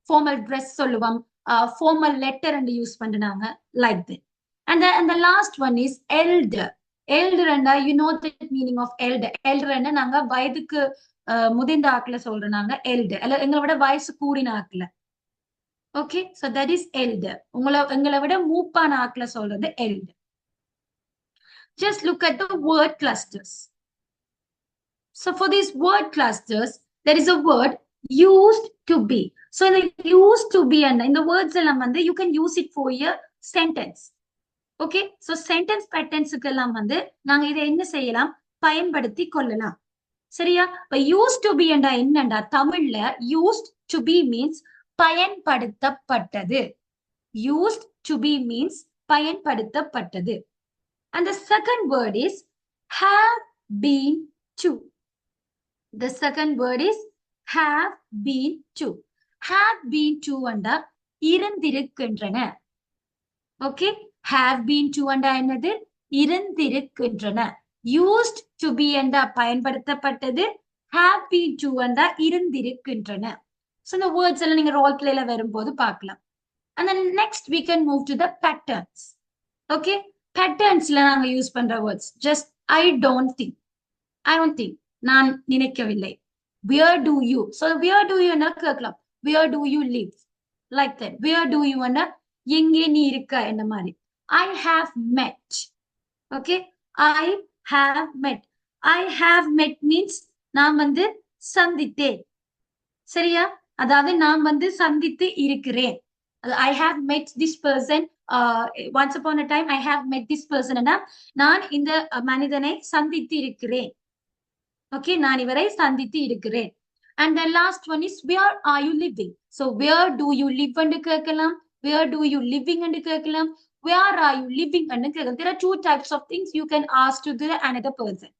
formal dress சொல்லுவோம், formal letter and use பண்றாங்க like that. And the last one is elder. Elder and you know the meaning of elder. Elder and நாங்க வயதுக்கு முதிர்ந்த ஆட்களை சொல்றோம் நாங்க elder. எங்களை விட வயசு கூடின ஆட்களை. Okay, so that is elder. எங்களை விட மூப்பான ஆட்களை சொல்றது elder. Just look at the word clusters. So for these word clusters, there is a word used to be. So the used to be and in the words you can use it for your sentence. Okay, so sentence patterns எல்லாம் நாங்க இதை என்ன செய்யலாம், பயன்படுத்தி கொள்ளலாம். சரியா? இப்ப used to be என்றா என்னண்டா, தமிழ்ல used to be means பயன்படுத்தப்பட்டது. Used to be means பயன்படுத்தப்பட்டது. And the second word is have been to. The second word is have been to. Have been to என்றா இருந்திருக்கின்றன. Okay, have been to என்றா என்னது, இருந்திருக்கின்றன. Used to be என்றா பயன்படுத்தப்பட்டது, have been to என்றா இருந்திருக்கின்றன. So இந்த words எல்லாம் நீங்க ரோல் பிளேல வரும்போது பார்க்கலாம். And then next we can move to the patterns. Okay, patternsல நாங்க யூஸ் பண்ற words just I don't think, நான் நினைக்கவில்லை. Where do you? So where do you என்ன கேட்கலாம், where do you live, like that. Where do you என்ன எங்கே நீ இருக்க என்ன மாதிரி. I have met. Okay, I have met. I have met means நான் சந்தித்தேன். சரியா? அதாவது நான் சந்தித்து இருக்கிறேன். I have met this person. Once upon a time I have met this person. நான் இந்த மனிதனை சந்தித்து இருக்கிறேன். Okay, நான் இவரை சந்தித்து இருக்கிறேன். And the last one is where are you living? So where do you live என்று கேட்கலாம், where do you living என்று கேட்கலாம், where are you living என்று கேட்கலாம். There are two types of things you can ask to the another person.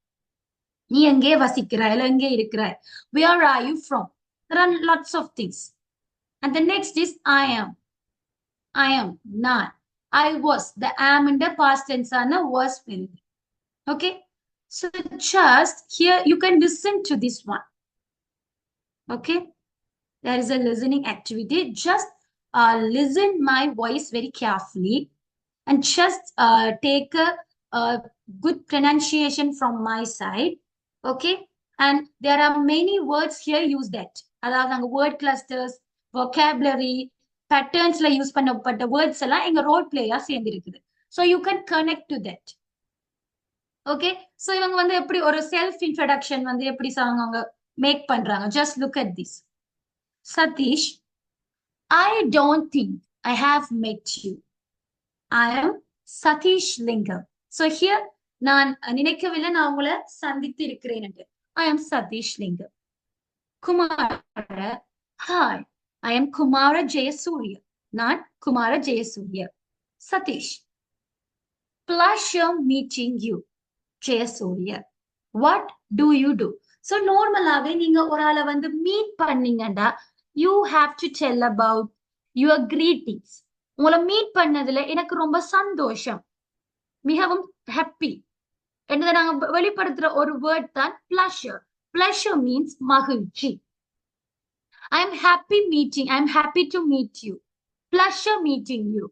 நீ எங்கே வசிக்கிறாய், இல்ல எங்கே இருக்கிறாய். Where are you from? There are lots of things. And the next is I am. I am, நான். I was, the am in the past tense ஆன was filled. Okay, so just here you can listen to this one. Okay, there is a listening activity. Just listen my voice very carefully and just take a good pronunciation from my side. Okay, and there are many words here use that. அதாவது word clusters, vocabulary, patterns la use பண்ணப்பட்ட words எல்லாம் எங்க role player சேர்ந்து இருக்குது. So you can connect to that. Okay, so இவங்க எப்படி ஒரு self introduction எப்படி அவங்க மேக் பண்றாங்க. Just look at this. Satish, I don't think I have met you. I am Satish Lingam. So here நான் நினைக்கவில்லை நான் உங்களை சந்தித்து இருக்கிறேன் என்று. I am Satish Lingam. Kumara, hi, I am Kumara Jayasuriya. நான் Kumara Jayasuriya. Satish, pleasure meeting you. Jayasuriya, what do you do? So நார்மலாவே நீங்க ஒரு ஆளை மீட் பண்ணீங்கடா, you have to tell about your greetings. உங்களை மீட் பண்ணதுல எனக்கு ரொம்ப சந்தோஷம், மிகவும் ஹாப்பி என்றதை நாங்க வெளிப்படுத்துற ஒரு வேர்ட் தான் pleasure. Pleasure means மகிழ்ச்சி. I am happy meeting. I am happy to meet you. Pleasure meeting you.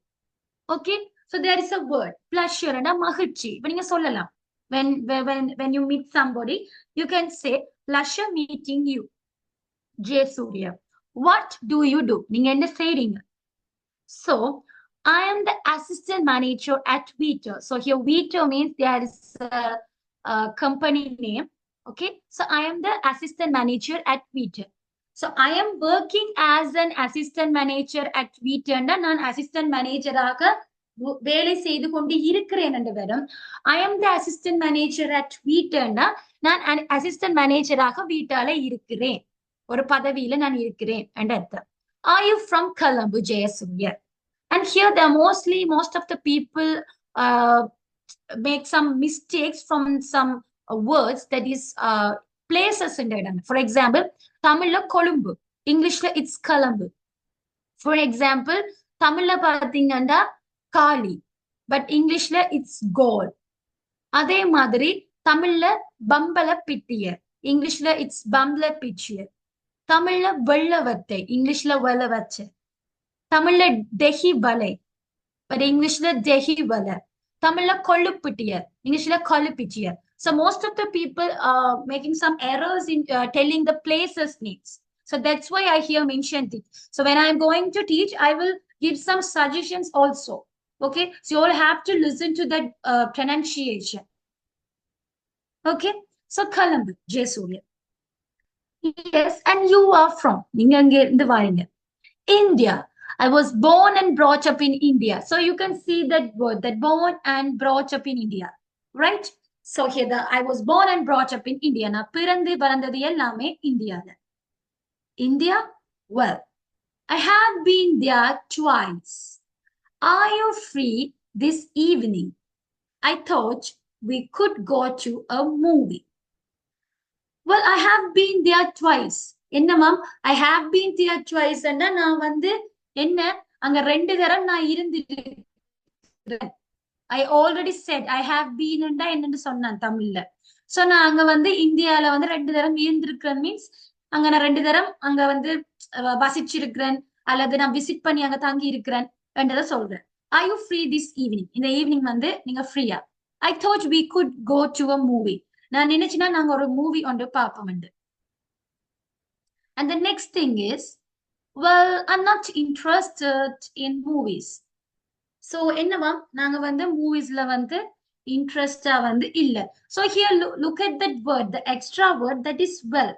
Okay, so there is a word pleasure and மகிழ்ச்சி. இப்ப நீங்க சொல்லலாம், when you meet somebody you can say pleasure meeting you. Jayasuriya, what do you do? நீங்க என்ன செய்றீங்க? So I am the assistant manager at Vito. So here Vito means there is a company name. Okay, so I am the assistant manager at Vito. So I am working as an assistant manager at Vito. நான் assistant manager ஆக வேலை செய்து கொண்டு இருக்கிறேன் என்று வரும். I am the assistant manager at Vito. நான் assistant manager ஆக வீட்டால இருக்கிறேன், ஒரு பதவியில நான் இருக்கிறேன் என்ற அர்த்தம். Are you from Colombo? Jayasuriya. And here there most of the people make some mistakes from some words, that is places in the item. For example, Tamil Colombo, English it's Colombo. For example, Tamil pathinganda Kali, but English it's goal. Adhe madri Tamil Bambala Pittiya, English it's Bambala Pittiya. தமிழ்ல வெள்ளவத்தை, இங்கிலீஷ்ல வெள்ளவச்சு. தமிழ்ல டெஹி வலை, but இங்கிலீஷ்ல டெஹி வலை. தமிழ்ல கொள்ளுப்பிட்டியர், இங்கிலீஷ்ல கொள்ளுப்பிட்டியர். So most of the people are making some errors in telling the places names. So that's why I here mentioned it. So when I'm going to teach, I will give some suggestions also. Okay, so you all have to listen to that pronunciation. Okay, so Colombo, Jayasuriya. Yes, and you are from நீங்க அங்க இருந்து வாரீங்க. India. I was born and brought up in India. So you can see that word, that born and brought up in India, right? So here I was born and brought up in India. நான் பிறந்து வளர்ந்தது எல்லாமே இந்தியால. India? Well, I have been there twice. Are you free this evening? I thought we could go to a movie. Well, I have been there twice. என்ன ma'am, I have been there twice. நான் வந்து என்ன அங்க 2 தரம் நான் இருந்திருக்கிறேன். I already said I have been என்னன்னு சொன்னேன் தமிழ்ல. சோ நான் அங்க வந்து இந்தியால வந்து 2 தரம் இருந்திருக்கிறேன் மீன்ஸ் அங்க நான் 2 தரம் அங்க வந்து வசிச்சிருக்கிறேன் அல்லது நான் விசிட் பண்ணி அங்க தங்கி இருக்கிறேன் என்றதை சொல்றேன். Are you free this evening? இந்த ஈவினிங் வந்து நீங்க ஃப்ரீயா? I thought we could go to a movie. நான் நினைச்சுனா நாங்க ஒரு மூவி ஒன்று பார்ப்போம். And the next thing is, well, I'm not interested in movies. So என்னவா நாங்க வந்து மூவிஸ்ல வந்து இன்ட்ரெஸ்டா வந்து இல்ல. So here look at that word, the extra word that is well.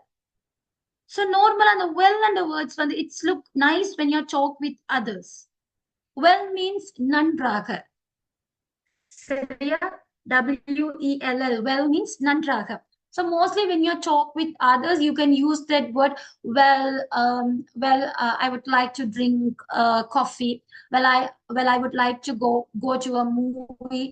So normal and the well and the words வந்து it's look nice when you talk with others. Well means நன்றாக. சரியா? W-E-L-L. Well means நன்றாக. So mostly when you talk with others, you can use that word. Well, I would like to drink coffee. Well, I would like to go to a movie.